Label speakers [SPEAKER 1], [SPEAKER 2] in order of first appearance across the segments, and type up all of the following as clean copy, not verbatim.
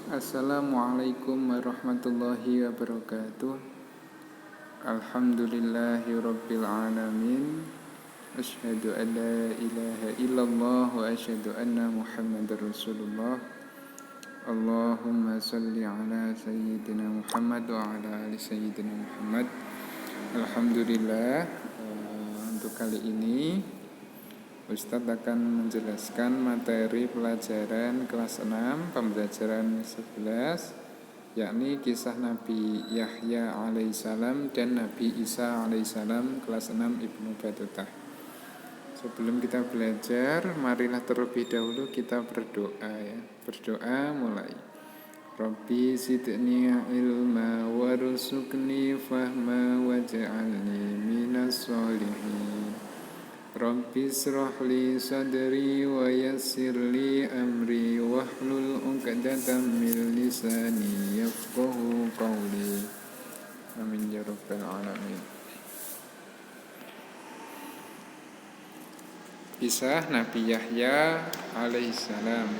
[SPEAKER 1] Assalamualaikum warahmatullahi wabarakatuh. Alhamdulillahi rabbil alamin. Asyhadu an la ilaha illallah wa asyhadu anna Muhammadar Rasulullah. Allahumma salli ala sayyidina Muhammad wa ala ali sayyidina Muhammad. Alhamdulillah, untuk kali ini Ustadz akan menjelaskan materi pelajaran kelas 6 pembelajaran 11, yakni kisah Nabi Yahya alaihissalam dan Nabi Isa alaihissalam, kelas 6 Ibnu Battutah. Sebelum kita belajar, marilah terlebih dahulu kita berdoa ya. Berdoa mulai. Rabbi zidni ilma warzuqni fahma waj'alni minas sholihin. Rabbi israh li sadri wa yassir li amri wahlul 'uqdatam min lisani yafqahu qawli. Amin ya rabbal alamin. Kisah Nabi Yahya alaihissalam.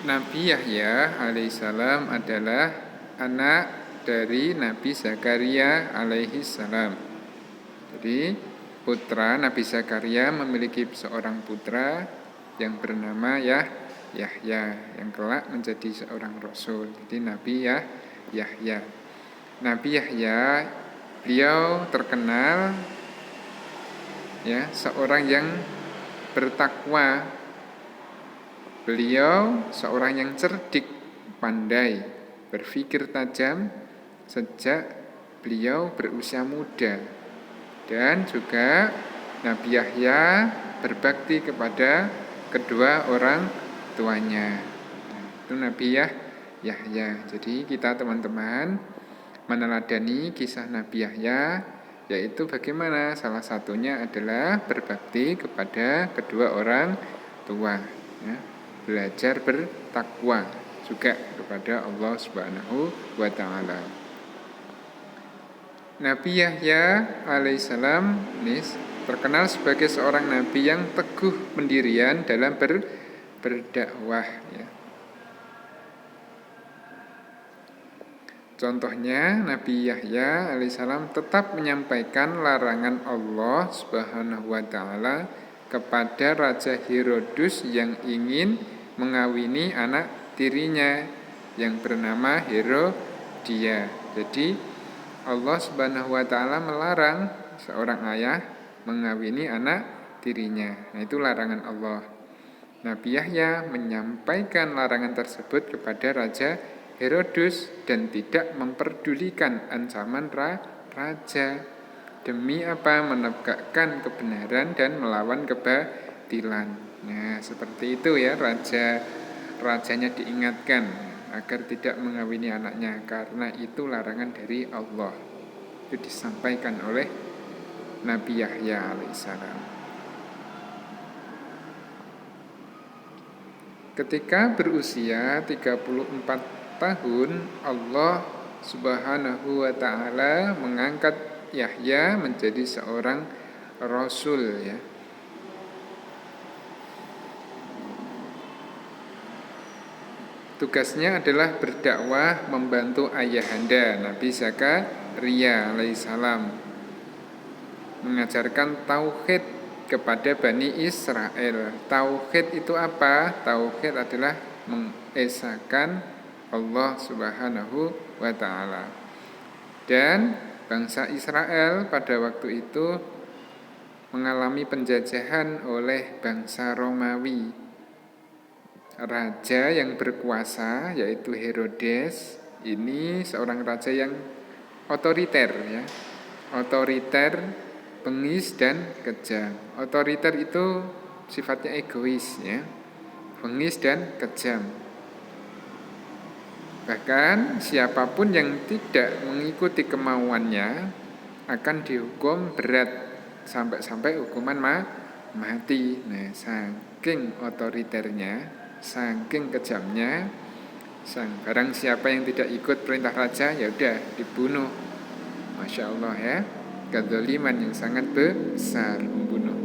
[SPEAKER 1] Nabi Yahya alaihissalam adalah anak dari Nabi Zakaria alaihissalam. Jadi putra Nabi Zakaria memiliki seorang putra yang bernama Yahya, yang kelak menjadi seorang rasul. Jadi Nabi Yahya. Nabi Yahya, beliau terkenal ya, seorang yang bertakwa. Beliau seorang yang cerdik, pandai, berpikir tajam sejak beliau berusia muda. Dan juga Nabi Yahya berbakti kepada kedua orang tuanya. Itu Nabi Yahya. Jadi kita teman-teman meneladani kisah Nabi Yahya, yaitu bagaimana salah satunya adalah berbakti kepada kedua orang tua ya. Belajar bertakwa juga kepada Allah Subhanahu wa ta'ala. Nabi Yahya alaihissalam ini terkenal sebagai seorang nabi yang teguh pendirian dalam berdakwah ya. Contohnya Nabi Yahya alaihissalam tetap menyampaikan larangan Allah Subhanahu wa ta'ala kepada Raja Herodus yang ingin mengawini anak tirinya yang bernama Herodia. Jadi Allah Subhanahu wa ta'ala melarang seorang ayah mengawini anak tirinya. Nah, itu larangan Allah. Nabi Yahya menyampaikan larangan tersebut kepada Raja Herodus dan tidak memperdulikan ancaman raja. Demi apa? Menegakkan kebenaran dan melawan kebatilan. Nah, seperti itu ya, rajanya diingatkan agar tidak mengawini anaknya, karena itu larangan dari Allah. Itu disampaikan oleh Nabi Yahya alaihissalam. Ketika berusia 34 tahun, Allah Subhanahu wa ta'ala mengangkat Yahya menjadi seorang rasul ya. Tugasnya adalah berdakwah membantu ayahanda Nabi Zakaria alaihissalam, mengajarkan tauhid kepada Bani Israel. Tauhid itu apa? Tauhid adalah mengesahkan Allah Subhanahu wa ta'ala. Dan bangsa Israel pada waktu itu mengalami penjajahan oleh bangsa Romawi. Raja yang berkuasa yaitu Herodes ini seorang raja yang otoriter ya. Otoriter, bengis dan kejam. Otoriter itu sifatnya egois ya. Bengis dan kejam. Bahkan siapapun yang tidak mengikuti kemauannya akan dihukum berat sampai hukuman mati. Nah, saking otoriternya, saking kejamnya, barang siapa yang tidak ikut perintah raja ya udah dibunuh. Masya Allah ya, kezaliman yang sangat besar, membunuh.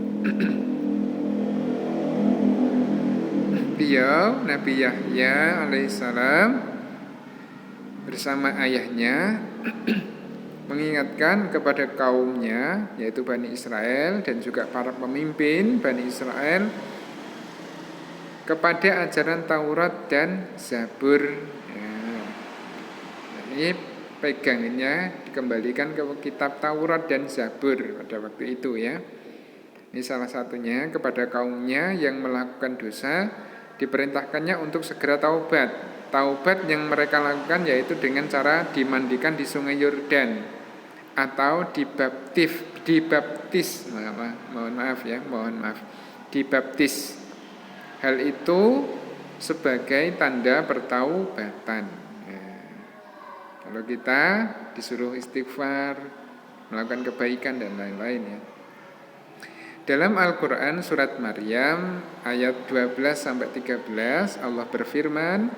[SPEAKER 1] beliau Nabi Yahya alaihissalam bersama ayahnya mengingatkan kepada kaumnya, yaitu Bani Israel dan juga para pemimpin Bani Israel, kepada ajaran Taurat dan Zabur. Ini pegangannya dikembalikan ke kitab Taurat dan Zabur pada waktu itu ya. Ini salah satunya kepada kaumnya yang melakukan dosa, diperintahkannya untuk segera taubat. Taubat yang mereka lakukan yaitu dengan cara dimandikan di sungai Yordan atau dibaptis, mohon maaf, dibaptis. Hal itu sebagai tanda pertaubatan. Kalau kita disuruh istighfar, melakukan kebaikan dan lain-lain ya. Dalam Al-Quran surat Maryam ayat 12-13 Allah berfirman,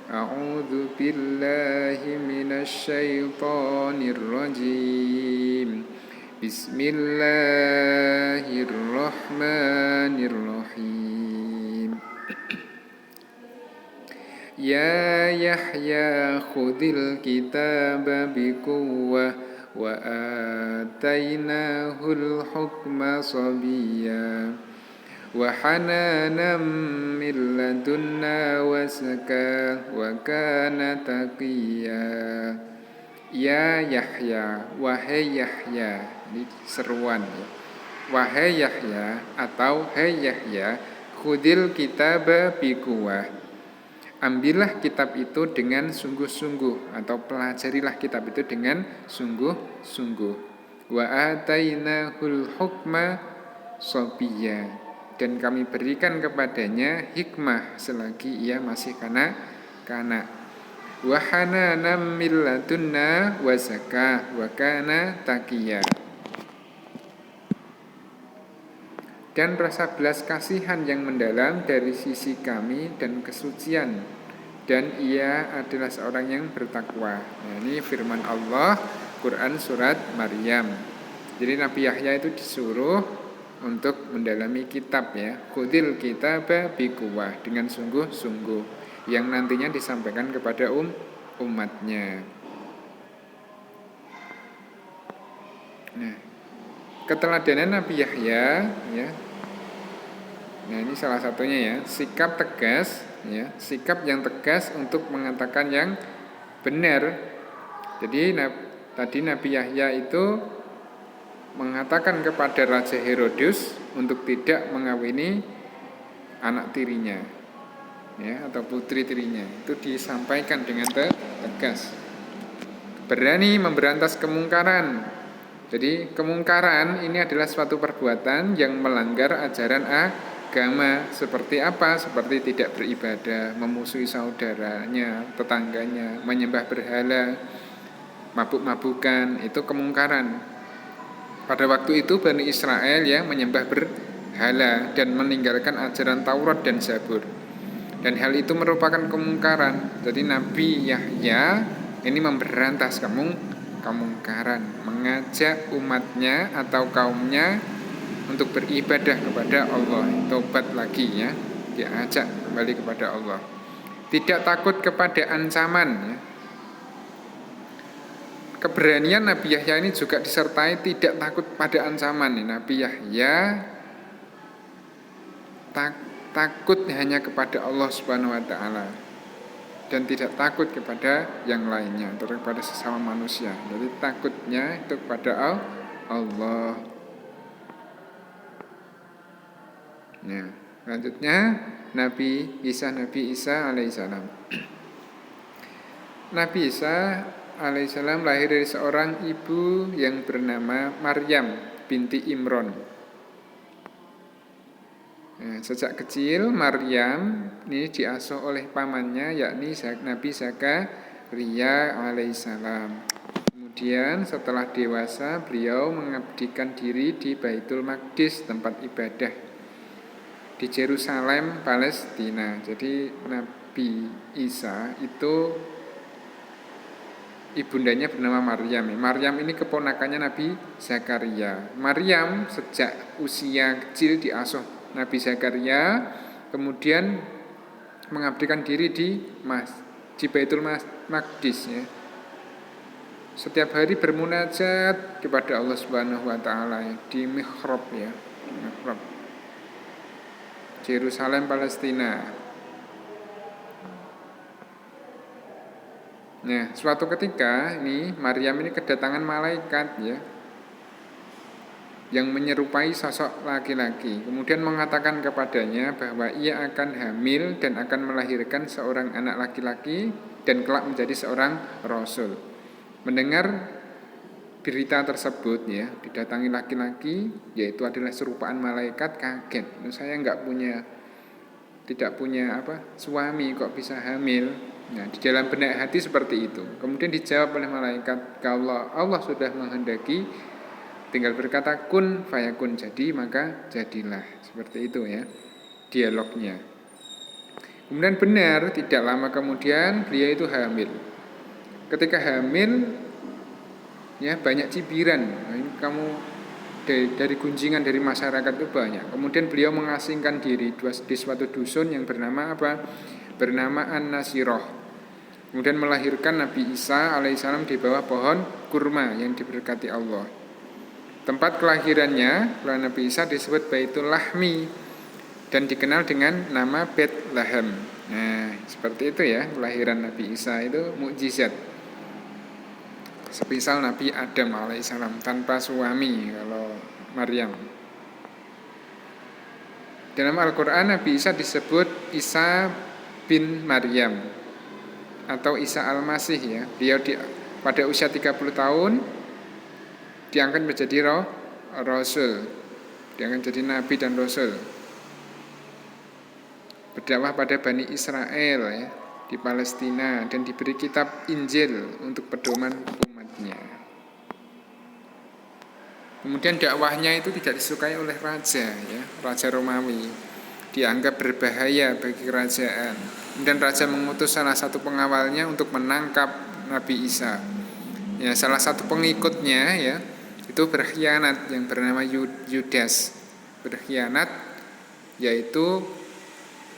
[SPEAKER 1] A'udzu billahi minasyaitonir rajim. Bismillahirrahmanirrahim. Ya Yahya khudil kitaba biquwwah wa atainahul hukma sabiyya wa hananan min ladunna wa zakah wa kana taqiyya. Ya Yahya, wahai Yahya, ini seruan ya. Wahai Yahya atau hai Yahya, khudil kitaba biquwwah. Ambillah kitab itu dengan sungguh-sungguh atau pelajarilah kitab itu dengan sungguh-sungguh. Wa atainahul hukma sabiyya, dan kami berikan kepadanya hikmah selagi ia masih kanak-kanak. Wa hananan min ladunna wa zakah wa kana taqiyya, dan rasa belas kasihan yang mendalam dari sisi kami dan kesucian, dan ia adalah seorang yang bertakwa. Nah, ini firman Allah, Quran surat Maryam. Jadi Nabi Yahya itu disuruh untuk mendalami kitab ya, khudil kitaba biquwwah, dengan sungguh-sungguh, yang nantinya disampaikan kepada umatnya. Nah, keteladanan Nabi Yahya ya. Nah, ini salah satunya ya, sikap tegas ya, sikap yang tegas untuk mengatakan yang benar. Jadi tadi Nabi Yahya itu mengatakan kepada Raja Herodes untuk tidak mengawini anak tirinya ya, atau putri tirinya. Itu disampaikan dengan tegas. Berani memberantas kemungkaran. Jadi kemungkaran ini adalah suatu perbuatan yang melanggar ajaran agama. Seperti apa? Seperti tidak beribadah, memusuhi saudaranya, tetangganya, menyembah berhala, mabuk-mabukan, itu kemungkaran. Pada waktu itu Bani Israel yang menyembah berhala dan meninggalkan ajaran Taurat dan Zabur. Dan hal itu merupakan kemungkaran. Jadi Nabi Yahya ini memberantas kemungkaran, mengajak umatnya atau kaumnya untuk beribadah kepada Allah, tobat lagi ya, diajak kembali kepada Allah. Tidak takut kepada ancaman ya. Keberanian Nabi Yahya ini juga disertai tidak takut pada ancaman. Nabi Yahya takut hanya kepada Allah Subhanahu wa taala dan tidak takut kepada yang lainnya atau kepada sesama manusia. Jadi takutnya itu kepada Allah. Nah, selanjutnya Nabi Isa alaihissalam. Nabi Isa alaihissalam lahir dari seorang ibu yang bernama Maryam binti Imron. Nah, sejak kecil Maryam ini diasuh oleh pamannya, yakni Nabi Zakaria alaihissalam. Kemudian setelah dewasa beliau mengabdikan diri di Baitul Maqdis, tempat ibadah di Yerusalem, Palestina. Jadi Nabi Isa itu ibundanya bernama Maryam. Maryam ini keponakannya Nabi Zakaria. Maryam sejak usia kecil diasuh Nabi Zakaria, kemudian mengabdikan diri di Baitul Maqdis ya. Setiap hari bermunajat kepada Allah Subhanahu wa taala ya, di mihrab ya, mihrab Yerusalem Palestina. Nah, suatu ketika ini Maryam ini kedatangan malaikat ya, yang menyerupai sosok laki-laki. Kemudian mengatakan kepadanya bahwa ia akan hamil dan akan melahirkan seorang anak laki-laki dan kelak menjadi seorang rasul. Mendengar berita tersebut ya, didatangi laki-laki, yaitu adalah serupaan malaikat, kaget. Saya tidak punya suami kok bisa hamil. Nah, di dalam benak hati seperti itu. Kemudian dijawab oleh malaikat, kalau Allah sudah menghendaki, tinggal berkata kun fayakun, jadi maka jadilah. Seperti itu ya dialognya. Kemudian benar, tidak lama kemudian beliau itu hamil. Ketika hamil ya banyak cibiran. Nah, ini kamu dari gunjingan dari masyarakat itu banyak. Kemudian beliau mengasingkan diri di suatu dusun yang bernama Bernama An-Nasiroh. Kemudian melahirkan Nabi Isa alaihissalam di bawah pohon kurma yang diberkati Allah. Tempat kelahirannya Nabi Isa disebut Baitul Lahmi dan dikenal dengan nama Bethlehem. Nah, seperti itu ya, kelahiran Nabi Isa itu mukjizat. Sepisal Nabi Adam alaihissalam tanpa suami kalau Maryam. Dalam Al-Quran Nabi Isa disebut Isa bin Maryam atau Isa Al-Masih ya. Beliau pada usia 30 tahun diangkat menjadi Rasul. Diangkat jadi Nabi dan Rasul. Berdakwah pada Bani Israel ya, di Palestina dan diberi kitab Injil untuk pedoman umatnya. Kemudian dakwahnya itu tidak disukai oleh raja ya, Raja Romawi. Dianggap berbahaya bagi kerajaan. Kemudian raja mengutus salah satu pengawalnya untuk menangkap Nabi Isa. Ya, salah satu pengikutnya ya itu berkhianat yang bernama Yudas. Berkhianat yaitu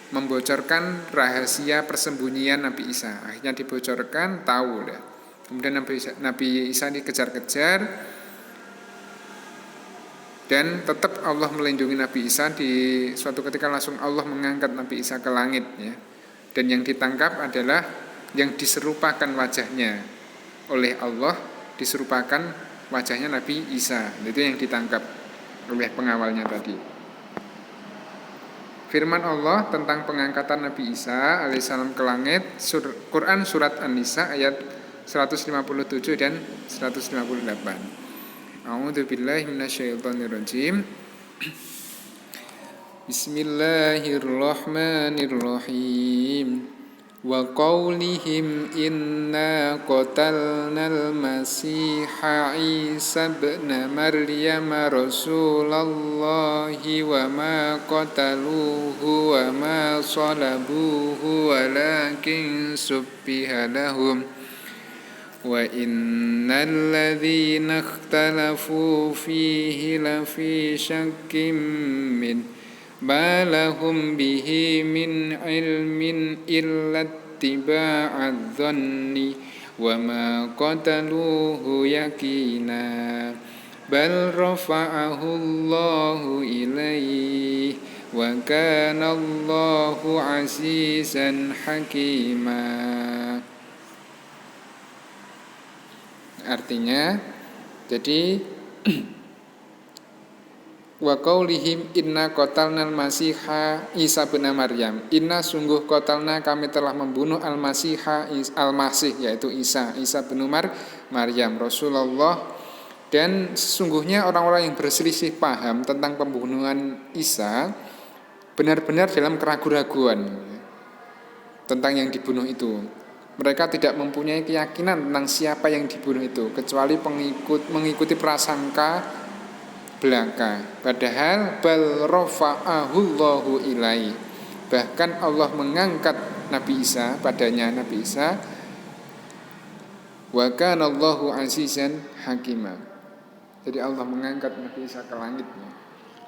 [SPEAKER 1] membocorkan rahasia persembunyian Nabi Isa. Akhirnya dibocorkan, tahu dah. Kemudian Nabi Isa dikejar-kejar dan tetap Allah melindungi Nabi Isa. Di suatu ketika langsung Allah mengangkat Nabi Isa ke langit ya. Dan yang ditangkap adalah yang diserupakan wajahnya oleh Allah, diserupakan wajahnya Nabi Isa. Itu yang ditangkap oleh pengawalnya tadi. Firman Allah tentang pengangkatan Nabi Isa alaihissalam ke langit, Quran surat An-Nisa ayat 157 dan 158. A'udzubillahi minasyaitonirrajim. Bismillahirrahmanirrahim. Wa qaulihim inna qatalnal masiha Isa ibn Maryam rasulallahi wa ma qataluhu wa ma salabuhu walakin subbiha lahum wa innal ladzina ikhtalafu fihi lafi syakkim min ma lahum bihi min ilmin illa ittiba'adz dhanni wa ma qataluhu yakina bal rafa'ahu Allahu ilaihi wa kana Allahu 'azizan hakima. Artinya jadi wa qaulihim inna qatalnal masiha Isa bin Maryam. Inna sungguh qatalna kami telah membunuh al-masiha al-masih yaitu Isa bin Maryam Rasulullah. Dan sesungguhnya orang-orang yang berselisih paham tentang pembunuhan Isa benar-benar dalam keraguan-raguan tentang yang dibunuh itu. Mereka tidak mempunyai keyakinan tentang siapa yang dibunuh itu kecuali mengikuti prasangka belaka. Padahal bal rafa'ahu Allahu ilaihi, bahkan Allah mengangkat Nabi Isa padanya Nabi Isa, wa kana Allahu azizan hakima. Jadi Allah mengangkat Nabi Isa ke langit.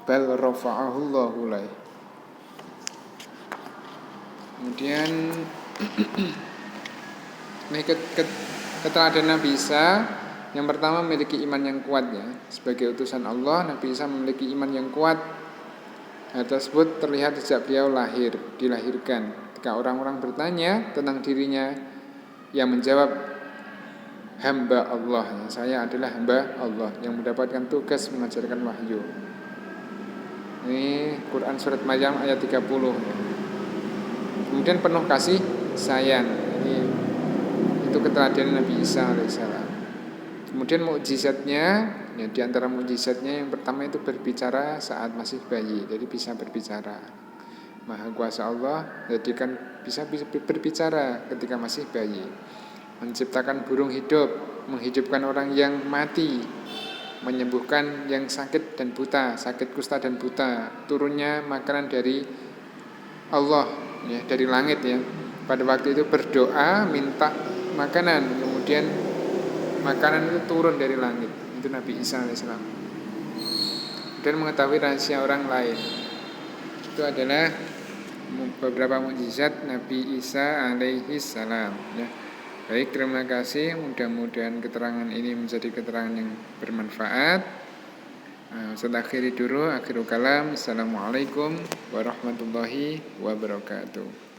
[SPEAKER 1] Bal rafa'ahu Allahu ilaihi. Kemudian ini keteladanan Nabi Isa. Yang pertama memiliki iman yang kuat ya. Sebagai utusan Allah, Nabi Isa memiliki iman yang kuat. Hal tersebut terlihat sejak beliau dilahirkan. Ketika orang-orang bertanya tentang dirinya, ia menjawab, hamba Allah. Saya adalah hamba Allah yang mendapatkan tugas mengajarkan wahyu. Ini Quran surat Maryam ayat 30 ya. Kemudian penuh kasih sayang. Itu keteladanan Nabi Isa alaihissalam. Kemudian mukjizatnya, ya, di antara mukjizatnya yang pertama itu berbicara saat masih bayi. Jadi bisa berbicara. Maha kuasa Allah jadikan bisa berbicara ketika masih bayi. Menciptakan burung hidup, menghidupkan orang yang mati, menyembuhkan yang sakit dan buta, sakit kusta dan buta. Turunnya makanan dari Allah, ya, dari langit ya. Pada waktu itu berdoa minta makanan, kemudian makanan itu turun dari langit. Itu Nabi Isa alaihissalam. Dan mengetahui rahasia orang lain. Itu adalah beberapa mukjizat Nabi Isa alaihissalam ya. Baik, terima kasih. Mudah-mudahan keterangan ini menjadi keterangan yang bermanfaat. Saya akhiri dulu. Akhirul kalam. Assalamualaikum warahmatullahi wabarakatuh.